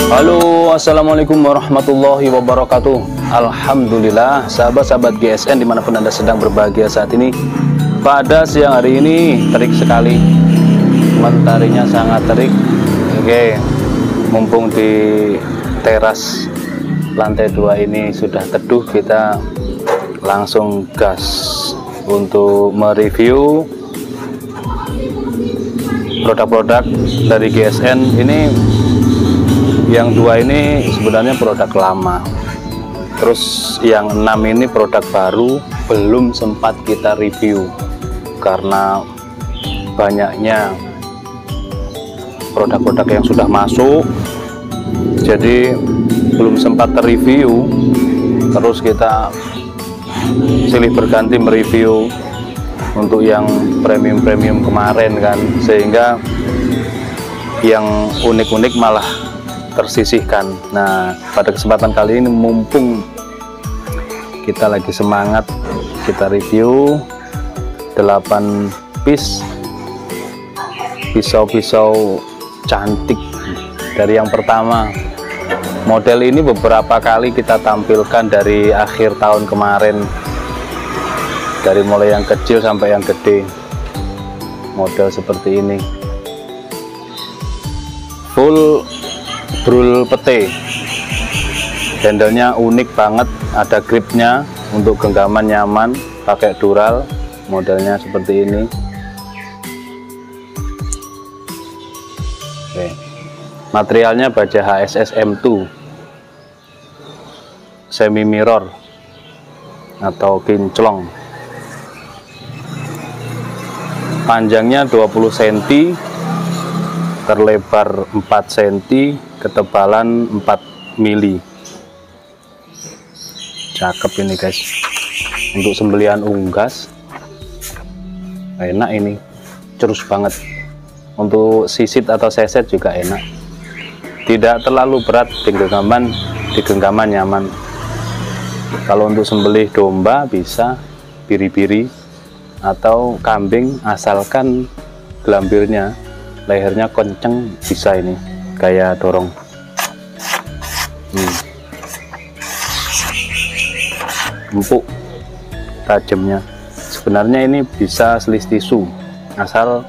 Halo, assalamualaikum warahmatullahi wabarakatuh. Alhamdulillah, sahabat-sahabat GSN dimanapun Anda sedang berbahagia saat ini. Pada siang hari ini terik sekali, mataharinya sangat terik. Oke, mumpung di teras lantai 2 ini sudah teduh, kita langsung gas untuk mereview produk-produk dari GSN. Ini yang 2 ini sebenarnya produk lama, terus yang 6 ini produk baru, belum sempat kita review karena banyaknya produk-produk yang sudah masuk, jadi belum sempat review. Terus kita silih berganti mereview untuk yang premium-premium kemarin kan, sehingga yang unik-unik malah tersisihkan. Nah, pada kesempatan kali ini mumpung kita lagi semangat, kita review 8 piece pisau-pisau cantik. Dari yang pertama, model ini beberapa kali kita tampilkan dari akhir tahun kemarin, dari mulai yang kecil sampai yang gede, model seperti ini, full brul pete. Handlenya unik banget, ada gripnya untuk genggaman nyaman, pakai dural, modelnya seperti ini. Oke. Materialnya baja HSS M2 semi mirror atau kinclong, panjangnya 20 cm, terlebar 4 cm, ketebalan 4 mili. Cakep ini guys, untuk sembelihan unggas enak ini, cerus banget. Untuk sisit atau seset juga enak, tidak terlalu berat, di genggaman nyaman. Kalau untuk sembelih domba bisa, biri-biri atau kambing, asalkan gelambirnya, lehernya kenceng, bisa ini kayak dorong. Empuk tajamnya. Sebenarnya ini bisa selis tisu, asal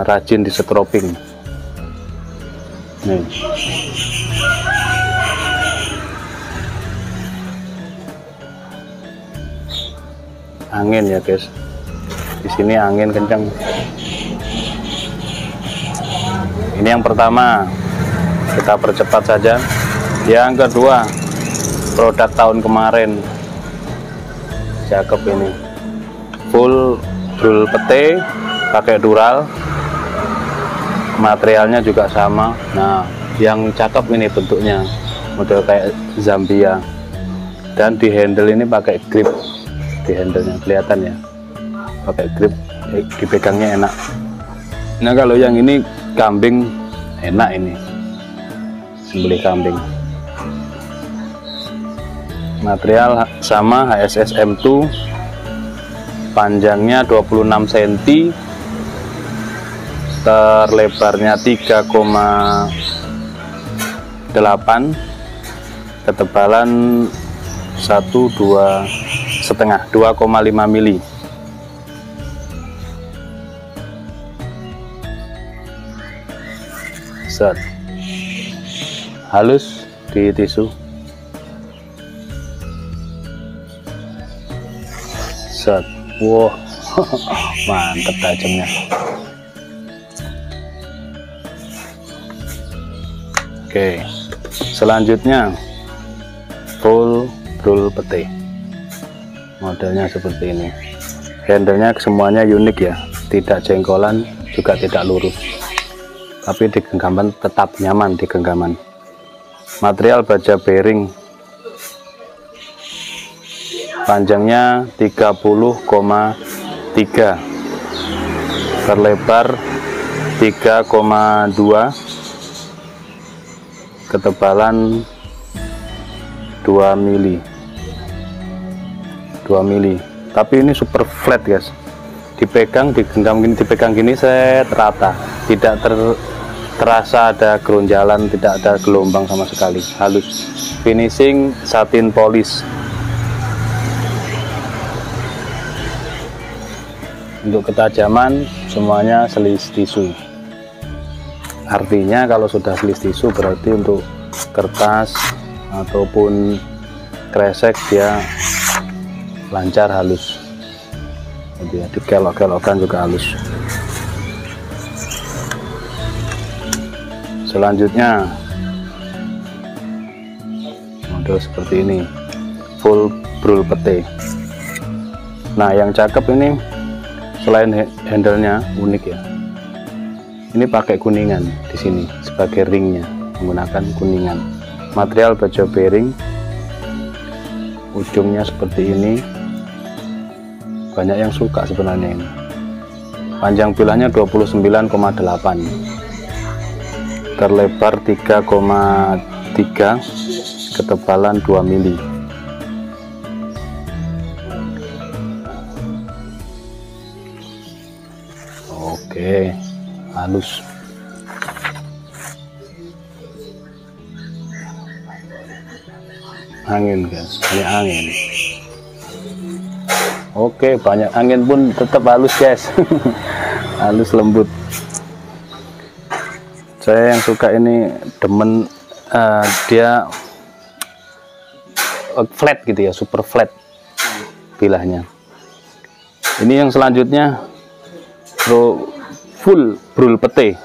rajin di setroping. Nih. Angin ya guys, di sini angin kencang. Ini yang pertama, kita percepat saja. Yang kedua, produk tahun kemarin, cakep ini, full brul pete, pakai dural, materialnya juga sama. Nah, yang cakep ini bentuknya, model kayak Zambia, dan di handle ini pakai grip. Di handlenya kelihatan ya, pakai grip, dipegangnya enak. Nah, kalau yang ini kambing, enak ini, sembelih kambing. Material sama, HSS M2, panjangnya 26 cm, terlebarnya 3,8, ketebalan 2,5 mili. Set, halus di tisu. Set, wow, mantep tajamnya. Oke, selanjutnya full brul pete, modelnya seperti ini. Handlenya semuanya unik ya, tidak jengkolan, juga tidak lurus, tapi di genggaman tetap nyaman di genggaman. Material baja bearing, panjangnya 30,3, terlebar 3,2, ketebalan 2 mili. Tapi ini super flat guys, dipegang, digenggam gini, dipegang gini, set rata, tidak terasa ada geronjalan, tidak ada gelombang sama sekali, halus. Finishing satin polish. Untuk ketajaman semuanya sleeve tisu. Artinya kalau sudah sleeve tisu berarti untuk kertas ataupun kresek dia lancar, halus. Jadi dikelok-kelokkan juga halus. Selanjutnya model seperti ini, full brul pete. Nah, yang cakep ini selain handle-nya unik ya, ini pakai kuningan di sini sebagai ringnya, menggunakan kuningan. Material baja bearing, ujungnya seperti ini. Banyak yang suka sebenarnya ini. Panjang bilahnya 29,8, terlebar 3,3, ketebalan 2 mili. Oke, halus. Angin guys, ini angin. Oke, banyak angin pun tetap halus guys. Halus, lembut. Saya yang suka ini, demen dia flat gitu ya, super flat bilahnya. Ini yang selanjutnya full brul pete.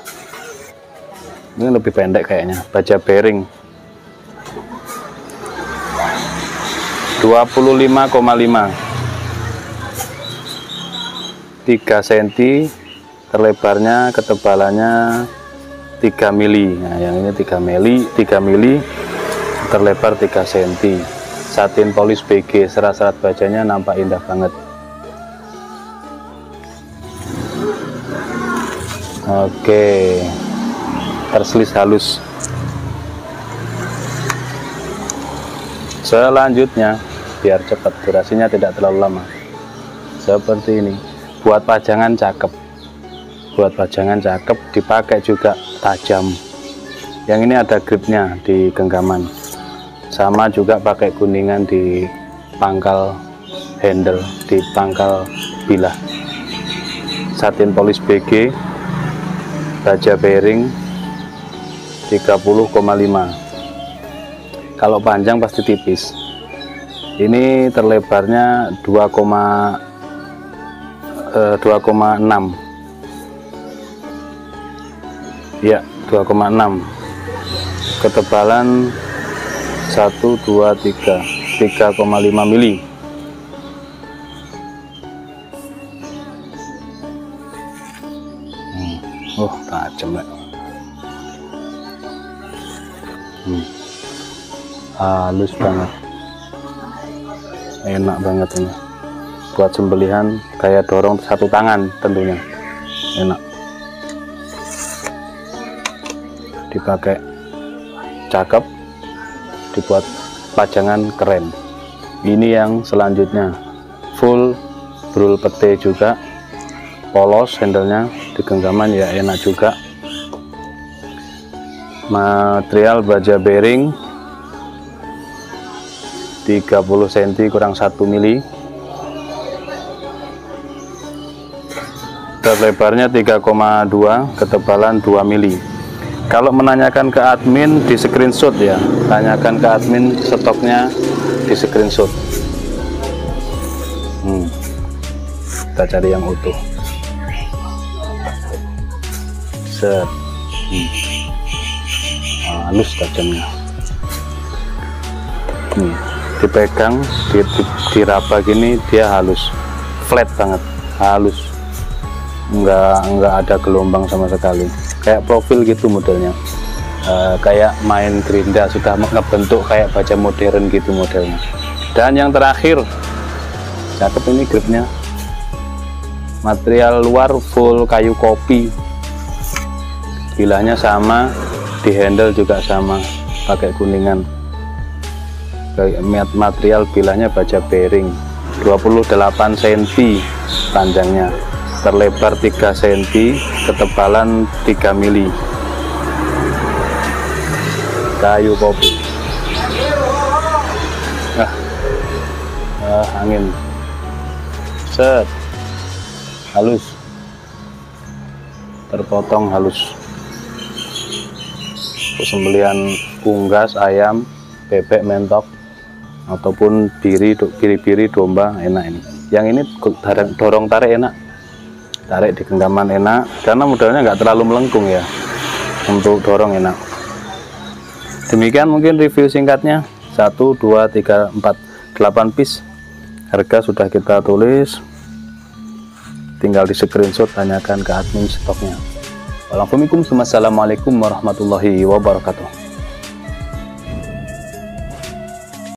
Ini lebih pendek kayaknya, baja bearing 25,5, 3 cm, terlebarnya, ketebalannya 3 mili. Nah, yang ini 3 mili, terlebar 3 cm. Satin polish BG, serat-serat bajanya nampak indah banget. Oke, terselis halus. Selanjutnya, biar cepat, durasinya tidak terlalu lama, seperti ini. Buat pajangan cakep, dipakai juga tajam. Yang ini ada gripnya di genggaman, sama juga pakai kuningan di pangkal handle, di pangkal bilah. Satin polish BG, baja bearing 30,5. Kalau panjang pasti tipis. Ini terlebarnya 2,6 ya, 2,6. Ketebalan 1, 2, 3, 3,5 mili. Tajam ya. Halus banget, enak banget ini buat sembelihan, kayak dorong satu tangan tentunya, enak. Dipakai cakep, dibuat pajangan keren. Ini yang selanjutnya, full brul pete juga, polos handlenya, di genggaman ya enak juga. Material baja bearing 30 cm kurang 1 mili, terlebarnya 3,2, ketebalan 2 mili. Kalau menanyakan ke admin, di screenshot ya, tanyakan ke admin stoknya, di screenshot. Kita cari yang utuh. Set. Halus tajamnya. Dipegang, diraba gini, dia halus, flat banget, halus, nggak ada gelombang sama sekali, kayak profil gitu modelnya. Kayak main gerinda, sudah ngebentuk kayak baja modern gitu modelnya. Dan yang terakhir, cakep ini gripnya, material luar full kayu kopi, bilahnya sama, di handle juga sama, pakai kuningan. Material bilahnya baja bearing 28 cm panjangnya, terlebar 3 cm, ketebalan 3 mili. kayu kopi. Angin set halus, terpotong halus. Sembelian unggas ayam, bebek, mentok, ataupun biri domba enak ini. Yang ini dorong tarik enak, tarik di genggaman enak karena modelnya nggak terlalu melengkung ya, untuk dorong enak. Demikian mungkin review singkatnya. 1, 2, 3, 4, 8 piece. Harga sudah kita tulis, tinggal di screenshot, tanyakan ke admin stoknya. Waalaikumsalam warahmatullahi wabarakatuh.